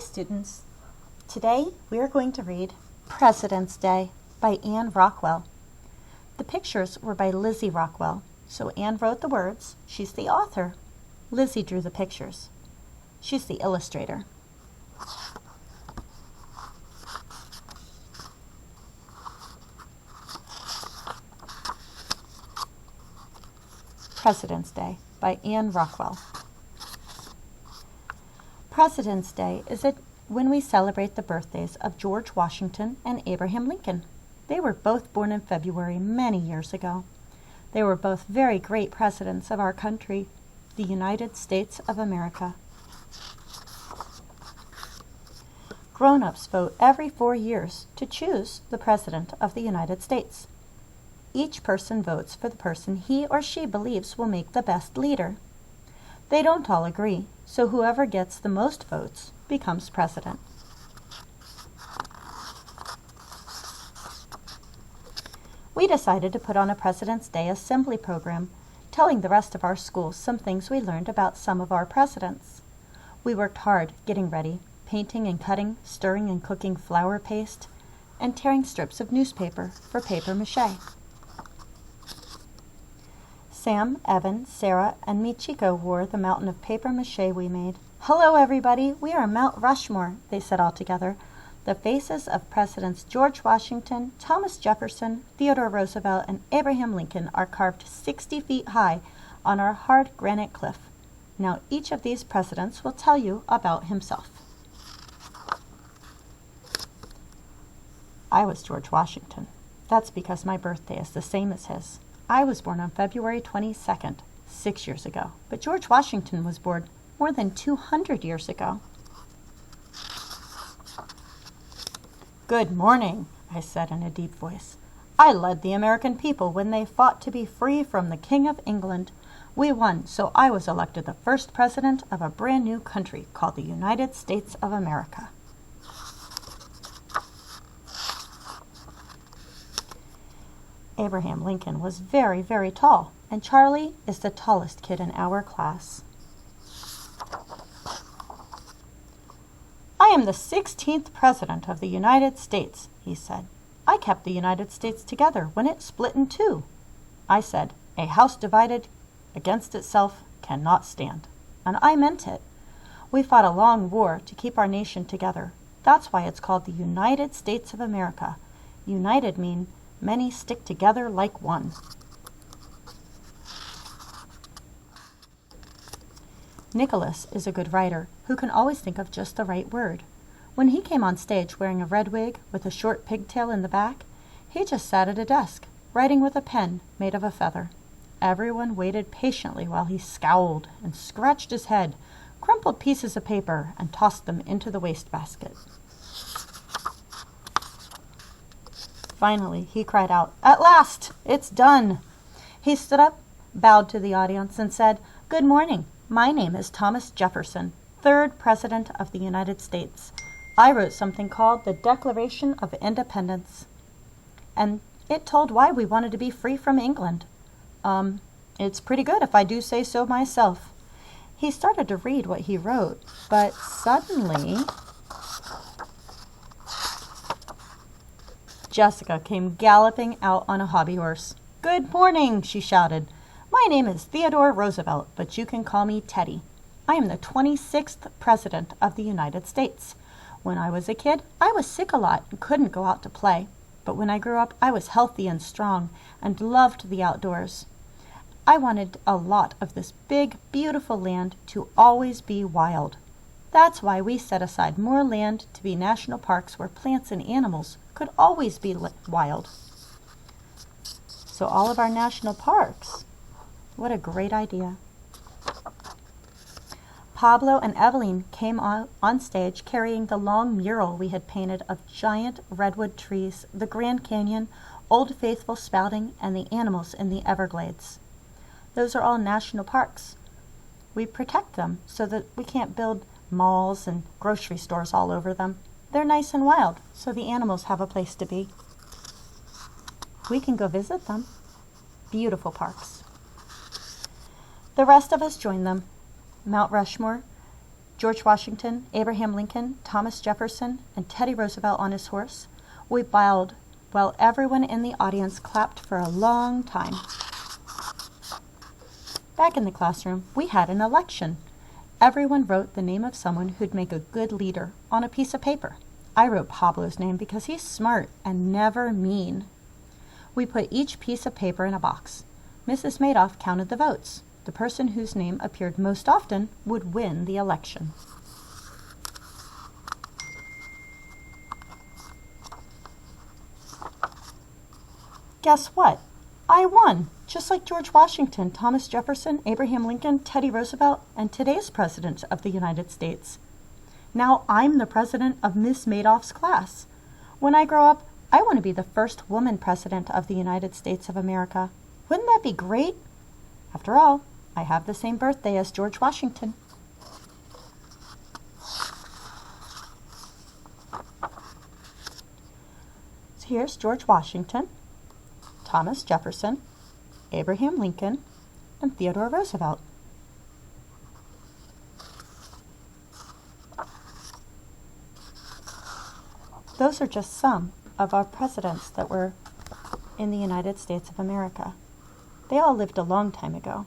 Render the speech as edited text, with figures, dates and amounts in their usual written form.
students. Today we are going to read President's Day by Anne Rockwell. The pictures were by Lizzy Rockwell, so Anne wrote the words. She's the author. Lizzy drew the pictures. She's the illustrator. President's Day by Anne Rockwell. President's Day is when we celebrate the birthdays of George Washington and Abraham Lincoln. They were both born in February many years ago. They were both very great presidents of our country, the United States of America. Grown-ups vote every 4 years to choose the President of the United States. Each person votes for the person he or she believes will make the best leader. They don't all agree, so whoever gets the most votes becomes president. We decided to put on a President's Day assembly program, telling the rest of our schools some things we learned about some of our presidents. We worked hard getting ready, painting and cutting, stirring and cooking flour paste, and tearing strips of newspaper for paper mache. Sam, Evan, Sarah, and Michiko wore the mountain of paper mache we made. "Hello, everybody! We are Mount Rushmore," they said all together. The faces of Presidents George Washington, Thomas Jefferson, Theodore Roosevelt, and Abraham Lincoln are carved 60 feet high on our hard granite cliff. Now each of these presidents will tell you about himself. I was George Washington. That's because my birthday is the same as his. I was born on February 22nd, 6 years ago, but George Washington was born more than 200 years ago. "Good morning," I said in a deep voice. "I led the American people when they fought to be free from the King of England. We won, so I was elected the first president of a brand new country called the United States of America." Abraham Lincoln was very, very tall, and Charlie is the tallest kid in our class. "I am the 16th President of the United States," he said. "I kept the United States together when it split in two." I said, "A house divided against itself cannot stand." And I meant it. We fought a long war to keep our nation together. That's why it's called the United States of America. United mean many stick together like one. Nicholas is a good writer who can always think of just the right word. When he came on stage wearing a red wig with a short pigtail in the back, he just sat at a desk, writing with a pen made of a feather. Everyone waited patiently while he scowled and scratched his head, crumpled pieces of paper, and tossed them into the wastebasket. Finally, he cried out, "At last! It's done!" He stood up, bowed to the audience, and said, "Good morning. My name is Thomas Jefferson, 3rd President of the United States. I wrote something called the Declaration of Independence, and it told why we wanted to be free from England. It's pretty good if I do say so myself." He started to read what he wrote, but suddenly Jessica came galloping out on a hobby horse. "Good morning," she shouted. "My name is Theodore Roosevelt, but you can call me Teddy. I am the 26th President of the United States. When I was a kid, I was sick a lot and couldn't go out to play. But when I grew up, I was healthy and strong and loved the outdoors. I wanted a lot of this big, beautiful land to always be wild. That's why we set aside more land to be national parks where plants and animals could always be wild." So all of our national parks. What a great idea. Pablo and Evelyn came on stage carrying the long mural we had painted of giant redwood trees, the Grand Canyon, Old Faithful spouting, and the animals in the Everglades. Those are all national parks. We protect them so that we can't build malls and grocery stores all over them. They're nice and wild, so the animals have a place to be. We can go visit them. Beautiful parks. The rest of us joined them. Mount Rushmore George Washington, Abraham Lincoln, Thomas Jefferson, and Teddy Roosevelt on his horse. We bowed while everyone in the audience clapped for a long time. Back in the classroom, we had an election. Everyone wrote the name of someone who'd make a good leader on a piece of paper. I wrote Pablo's name because he's smart and never mean. We put each piece of paper in a box. Mrs. Madoff counted the votes. The person whose name appeared most often would win the election. Guess what? I won, just like George Washington, Thomas Jefferson, Abraham Lincoln, Teddy Roosevelt, and today's President of the United States. Now I'm the president of Miss Madoff's class. When I grow up, I want to be the first woman president of the United States of America. Wouldn't that be great? After all, I have the same birthday as George Washington. So here's George Washington, Thomas Jefferson, Abraham Lincoln, and Theodore Roosevelt. Those are just some of our presidents that were in the United States of America. They all lived a long time ago.